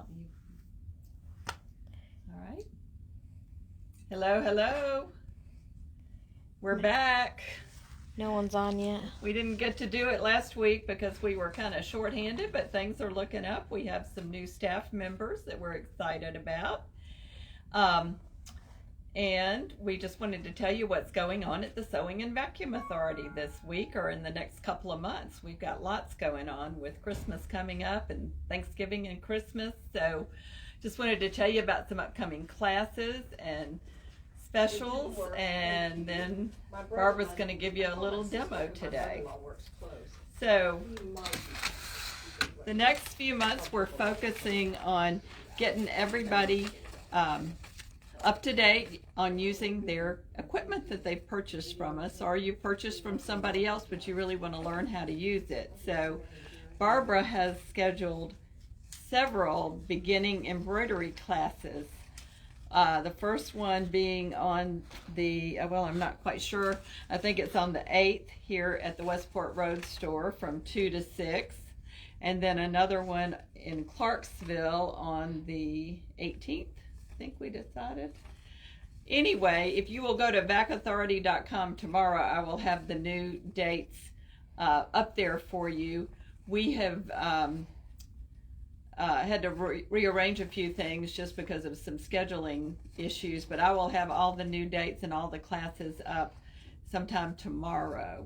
out. All right. Hello, hello. We're back. No one's on yet. We didn't get to do it last week because we were kind of short-handed, but things are looking up. We have some new staff members that we're excited about. And we just wanted to tell you what's going on at the Sewing and Vacuum Authority this week or in the next couple of months. We've got lots going on with Christmas coming up and Thanksgiving and Christmas. So just wanted to tell you about some upcoming classes and specials, and then Barbara's going to give you a little demo today. So the next few months we're focusing on getting everybody up to date on using their equipment that they've purchased from us, or you purchased from somebody else but you really want to learn how to use it. So Barbara has scheduled several beginning embroidery classes. The first one being on the, well, I'm not quite sure, I think it's on the 8th here at the Westport Road store from 2 to 6. And then another one in Clarksville on the 18th, I think we decided. Anyway, if you will go to vacauthority.com tomorrow, I will have the new dates up there for you. We have had to rearrange a few things just because of some scheduling issues, but I will have all the new dates and all the classes up sometime tomorrow.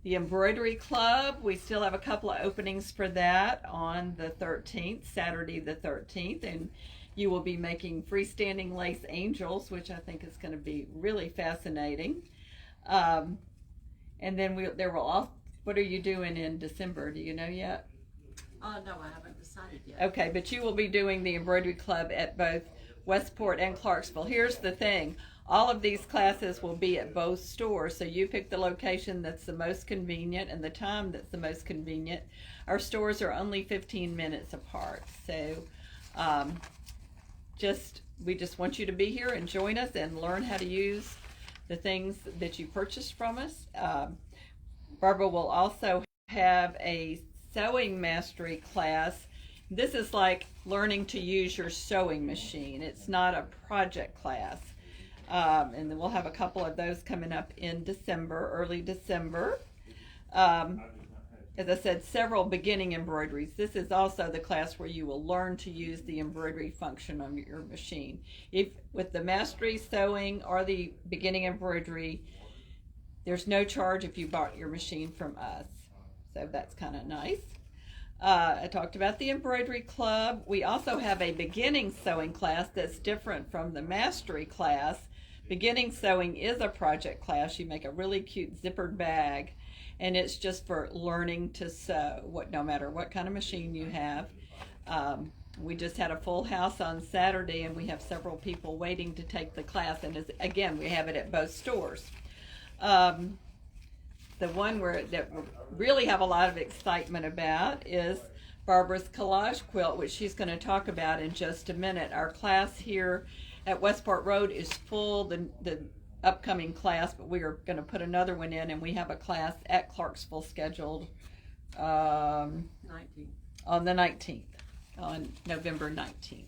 The Embroidery Club, we still have a couple of openings for that on the 13th, Saturday the 13th, and you will be making freestanding lace angels, which I think is going to be really fascinating. And then there will also, what are you doing in December? Do you know yet? No, I haven't decided yet. Okay, but you will be doing the Embroidery Club at both Westport and Clarksville. Here's the thing. All of these classes will be at both stores, so you pick the location that's the most convenient and the time that's the most convenient. Our stores are only 15 minutes apart, so we just want you to be here and join us and learn how to use the things that you purchased from us. Barbara will also have a sewing mastery class. This is like learning to use your sewing machine. It's not a project class. And then we'll have a couple of those coming up in December, early December. As I said, several beginning embroideries. This is also the class where you will learn to use the embroidery function on your machine. If with the mastery sewing or the beginning embroidery, there's no charge if you bought your machine from us. So that's kind of nice. I talked about the Embroidery Club. We also have a beginning sewing class that's different from the mastery class. Beginning sewing is a project class. You make a really cute zippered bag, and it's just for learning to sew, no matter what kind of machine you have. We just had a full house on Saturday, and we have several people waiting to take the class, and again, we have it at both stores. The one that we really have a lot of excitement about is Barbara's Collage Quilt, which she's going to talk about in just a minute. Our class here at Westport Road is full, the upcoming class, but we are going to put another one in, and we have a class at Clarksville scheduled 19th. On the 19th, on November 19th.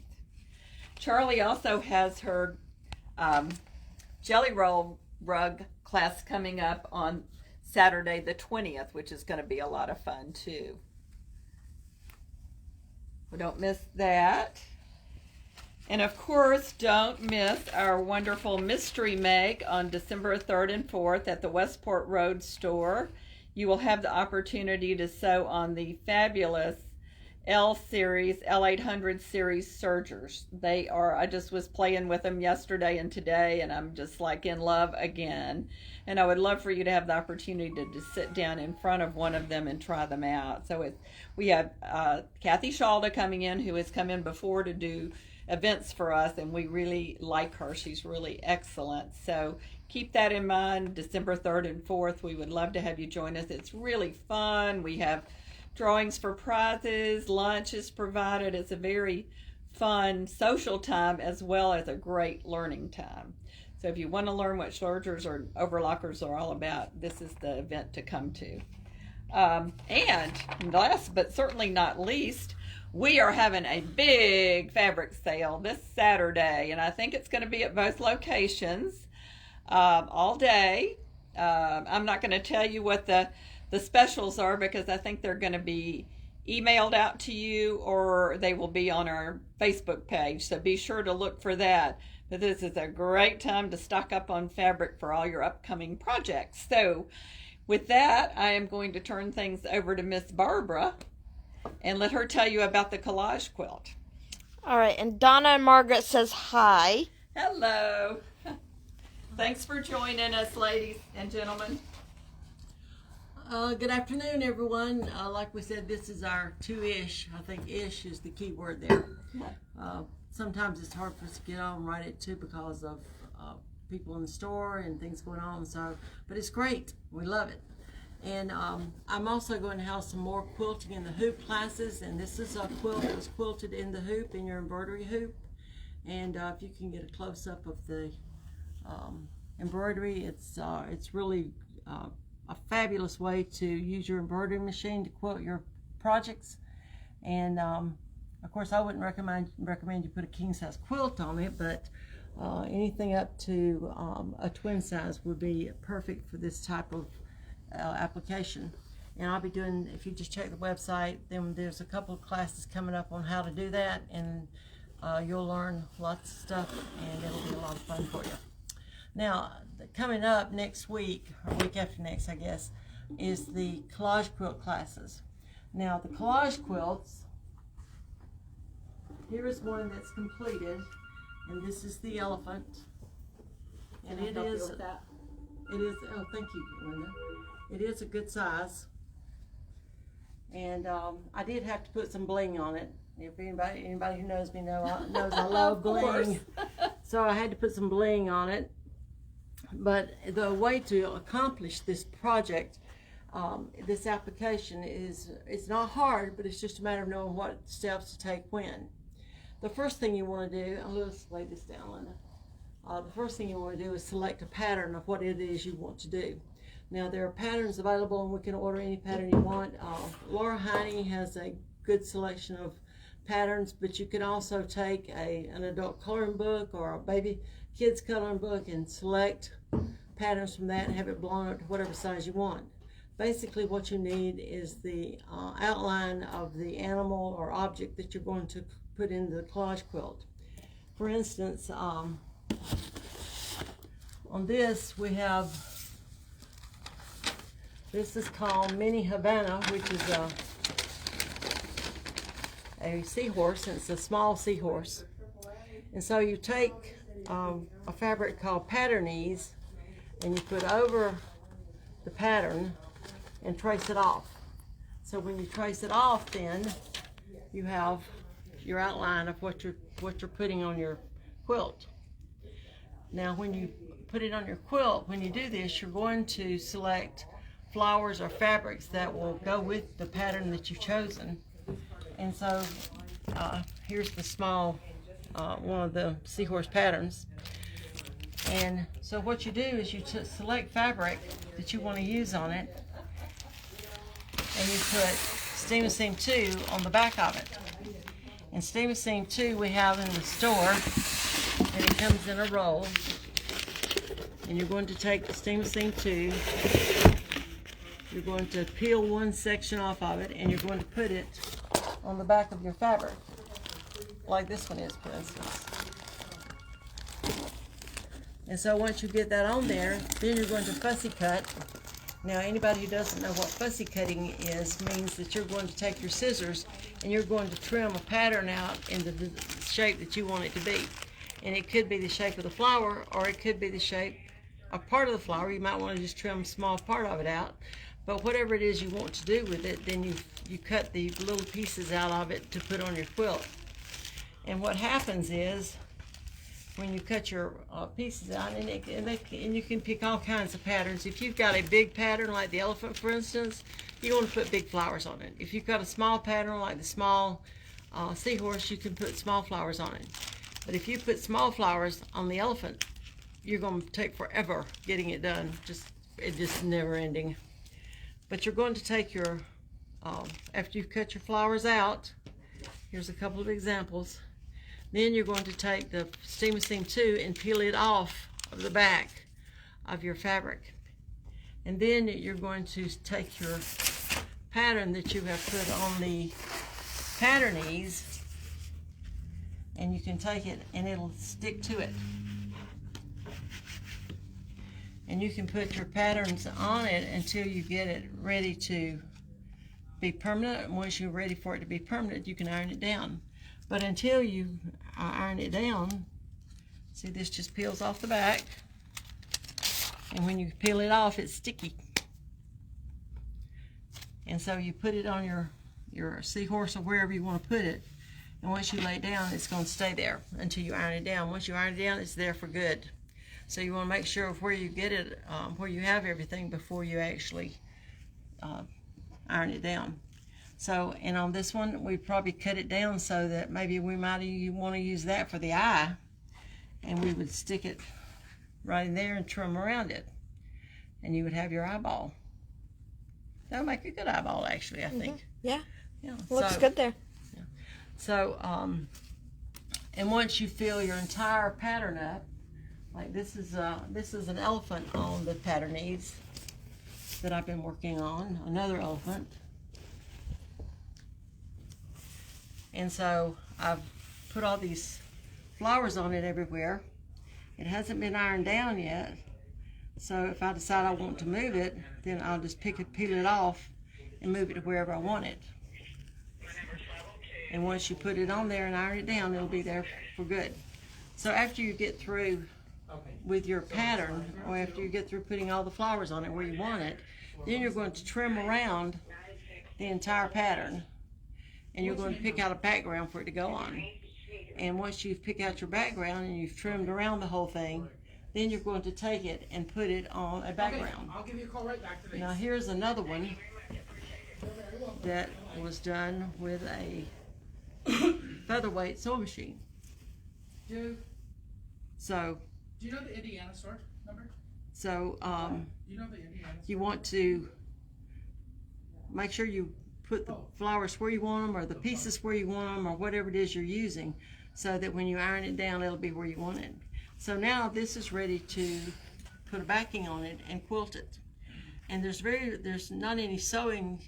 Charlie also has her Jelly Roll Rug class coming up on Saturday the 20th, which is going to be a lot of fun too. We don't miss that. And of course, don't miss our wonderful Mystery Make on December 3rd and 4th at the Westport Road store. You will have the opportunity to sew on the fabulous L800 series sergers. They are, I just was playing with them yesterday and today, and I'm just like in love again. And I would love for you to have the opportunity to sit down in front of one of them and try them out. So we have Kathy Shalda coming in, who has come in before to do events for us, and we really like her. She's really excellent. So keep that in mind. December 3rd and 4th, we would love to have you join us. It's really fun. We have drawings for prizes, lunch is provided. It's a very fun social time as well as a great learning time. So if you want to learn what sergers or overlockers are all about, this is the event to come to. And last but certainly not least, we are having a big fabric sale this Saturday, and I think it's going to be at both locations all day. I'm not going to tell you what the specials are because I think they're going to be emailed out to you or they will be on our Facebook page. So be sure to look for that. But this is a great time to stock up on fabric for all your upcoming projects. So with that, I am going to turn things over to Miss Barbara and let her tell you about the collage quilt. All right, and Donna and Margaret says hi. Hello. Thanks for joining us, ladies and gentlemen. Good afternoon, everyone. Like we said, this is our two-ish. I think ish is the key word there. Sometimes it's hard for us to get on right at 2 because of people in the store and things going on. So, but it's great. We love it. And I'm also going to have some more quilting in the hoop classes. And this is a quilt that was quilted in the hoop, in your embroidery hoop. And if you can get a close-up of the embroidery, it's really a fabulous way to use your embroidery machine to quilt your projects. And of course, I wouldn't recommend you put a king size quilt on it, but anything up to a twin size would be perfect for this type of application. And I'll be doing, if you just check the website, then there's a couple of classes coming up on how to do that, and you'll learn lots of stuff, and it'll be a lot of fun for you. Now, coming up next week, or week after next, I guess, is the collage quilt classes. Now, the collage quilts, here is one that's completed, and this is the elephant. And it is, oh, thank you, Linda. It is a good size. And I did have to put some bling on it. If anybody who knows me knows I love bling. So I had to put some bling on it. But the way to accomplish this project, this application it's not hard, but it's just a matter of knowing what steps to take when. The first thing you want to do, let's lay this down, Linda. The first thing you want to do is select a pattern of what it is you want to do. Now, there are patterns available, and we can order any pattern you want. Laura Heine has a good selection of patterns, but you can also take an adult coloring book or a baby kids coloring book and select patterns from that and have it blown up to whatever size you want. Basically, what you need is the outline of the animal or object that you're going to put in the collage quilt. For instance, on this we have, this is called Mini Havana, which is a seahorse, and it's a small seahorse. And so you take a fabric called pattern ease, and you put over the pattern and trace it off. So when you trace it off, then you have your outline of what you're putting on your quilt. Now, when you put it on your quilt, when you do this, you're going to select flowers or fabrics that will go with the pattern that you've chosen. And so here's the small one of the seahorse patterns. And so what you do is you select fabric that you want to use on it, and you put Steam and Seam 2 on the back of it. And Steam and Seam 2 we have in the store, and it comes in a roll. And you're going to take the Steam and Seam 2, you're going to peel one section off of it, and you're going to put it on the back of your fabric, like this one is, for instance. And so once you get that on there, then you're going to fussy cut. Now, anybody who doesn't know what fussy cutting is means that you're going to take your scissors and you're going to trim a pattern out into the shape that you want it to be. And it could be the shape of the flower, or it could be the shape of part of the flower. You might want to just trim a small part of it out. But whatever it is you want to do with it, then you cut the little pieces out of it to put on your quilt. And what happens is, when you cut your pieces out, and you can pick all kinds of patterns. If you've got a big pattern like the elephant, for instance, you want to put big flowers on it. If you've got a small pattern like the small seahorse, you can put small flowers on it. But if you put small flowers on the elephant, you're going to take forever getting it done. It's just never ending. But you're going to take your, after you've cut your flowers out, Here's a couple of examples. Then you're going to take the Steamer Seam 2 and peel it off of the back of your fabric. And then you're going to take your pattern that you have put on the pattern ease, and you can take it and it'll stick to it. And you can put your patterns on it until you get it ready to be permanent. And once you're ready for it to be permanent, you can iron it down. But until you iron it down, see, this just peels off the back. And when you peel it off, it's sticky. And so you put it on your seahorse or wherever you want to put it. And once you lay it down, it's going to stay there until you iron it down. Once you iron it down, it's there for good. So you want to make sure of where you get it, where you have everything before you actually iron it down. So, and on this one, we probably cut it down so that maybe we might want to use that for the eye. And we would stick it right in there and trim around it. And you would have your eyeball. That would make a good eyeball, actually, I think. Yeah. Yeah. Looks good there. Yeah. So, and once you fill your entire pattern up, like this is an elephant on the pattern ease that I've been working on, another elephant. And so I've put all these flowers on it everywhere. It hasn't been ironed down yet. So if I decide I want to move it, then I'll just peel it off and move it to wherever I want it. And once you put it on there and iron it down, it'll be there for good. So after you get through with your pattern, or after you get through putting all the flowers on it where you want it, then you're going to trim around the entire pattern, and you're going to pick out a background for it to go on. And once you pick out your background and you've trimmed around the whole thing, then you're going to take it and put it on a background. I'll give you a call right back today. Now here's another one that was done with a featherweight sewing machine. So Do you know the Indiana store number? So Do you know the Indiana store? you want to make sure you put the flowers where you want them, or the pieces where you want them, or whatever it is you're using, so that when you iron it down, it'll be where you want it. So now this is ready to put a backing on it and quilt it. And there's not any sewing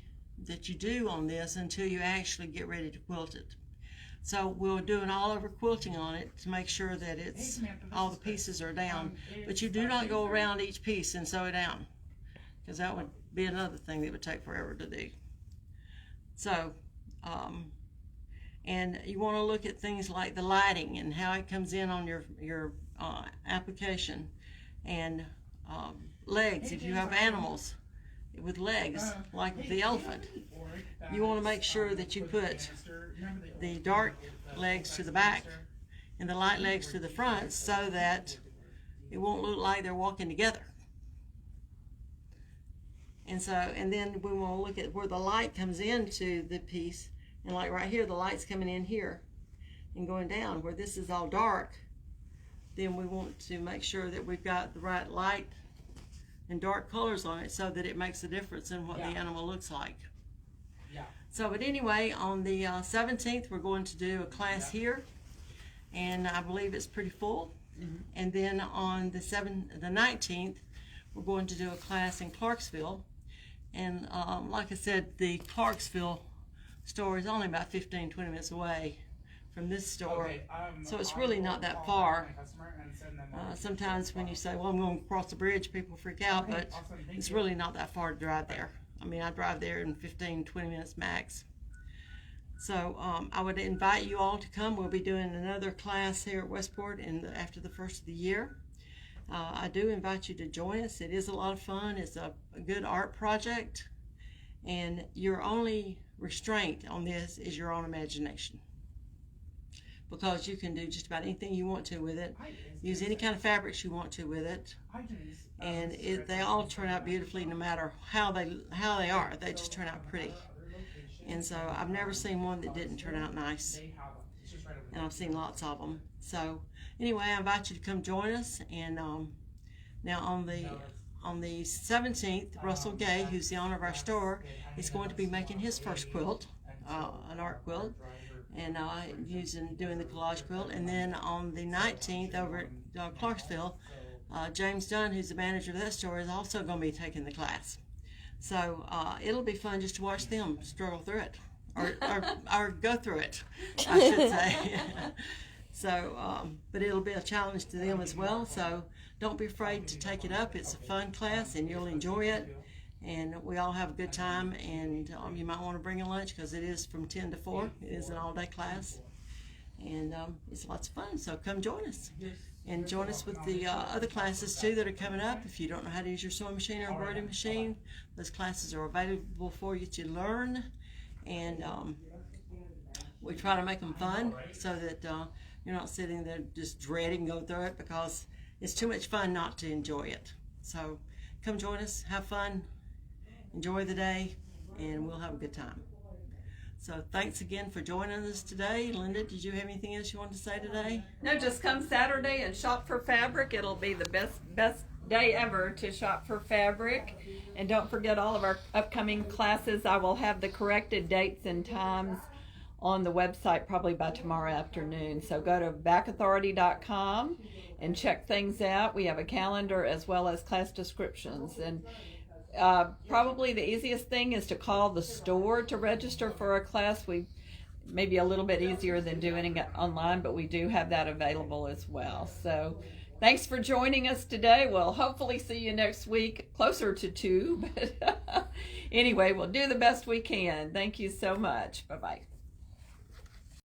that you do on this until you actually get ready to quilt it. So we'll do an all-over quilting on it to make sure that it's all the pieces are down. But you do not go around each piece and sew it down, because that would be another thing that would take forever to do. So, and you want to look at things like the lighting and how it comes in on your application, and legs. If you have animals with legs, like the elephant, you want to make sure that you put the dark legs to the back and the light legs to the front, so that it won't look like they're walking together. And so, and then we want to look at where the light comes into the piece, and like right here, the light's coming in here and going down. Where this is all dark, then we want to make sure that we've got the right light and dark colors on it, so that it makes a difference in what the animal looks like. So, but anyway, on the 17th, we're going to do a class here, and I believe it's pretty full. And then on the 19th, we're going to do a class in Clarksville. And like I said, the Clarksville store is only about 15-20 minutes away from this store, so it's really not that far. Sometimes when you say, well, I'm going to cross the bridge, people freak out, but it's really not that far to drive there. I mean, I drive there in 15-20 minutes max. So I would invite you all to come. We'll be doing another class here at Westport after the first of the year. I do invite you to join us. It is a lot of fun. It's a good art project, and your only restraint on this is your own imagination, because you can do just about anything you want to with it. Use any kind of fabrics you want to with it, and they all turn out beautifully, no matter how they are. They just turn out pretty. And so I've never seen one that didn't turn out nice, and I've seen lots of them. So anyway, I invite you to come join us. And now on the 17th, Russell Gay, who's the owner of our store, is going to be making his first quilt, an art quilt. and doing the collage quilt. And then on the 19th over at Clarksville, James Dunn, who's the manager of that store, is also going to be taking the class. So it'll be fun just to watch them struggle through it, or go through it, I should say. So, but it'll be a challenge to them as well. So don't be afraid to take it up. It's a fun class, and you'll enjoy it. And we all have a good time. And you might want to bring a lunch because it is from 10 to 4. It is an all-day class, and it's lots of fun. So come join us. And join us with the other classes too that are coming up. If you don't know how to use your sewing machine or embroidery machine, those classes are available for you to learn. And we try to make them fun so that you're not sitting there just dreading going through it, because it's too much fun not to enjoy it. So come join us, have fun, enjoy the day, and we'll have a good time. So thanks again for joining us today. Linda, did you have anything else you wanted to say today? No, just come Saturday and shop for fabric. It'll be the best day ever to shop for fabric. And don't forget all of our upcoming classes. I will have the corrected dates and times on the website probably by tomorrow afternoon. So go to backauthority.com and check things out. We have a calendar as well as class descriptions. And probably the easiest thing is to call the store to register for a class. We may be a little bit easier than doing it online, but we do have that available as well. So thanks for joining us today. We'll hopefully see you next week, closer to 2. But anyway, we'll do the best we can. Thank you so much. Bye-bye.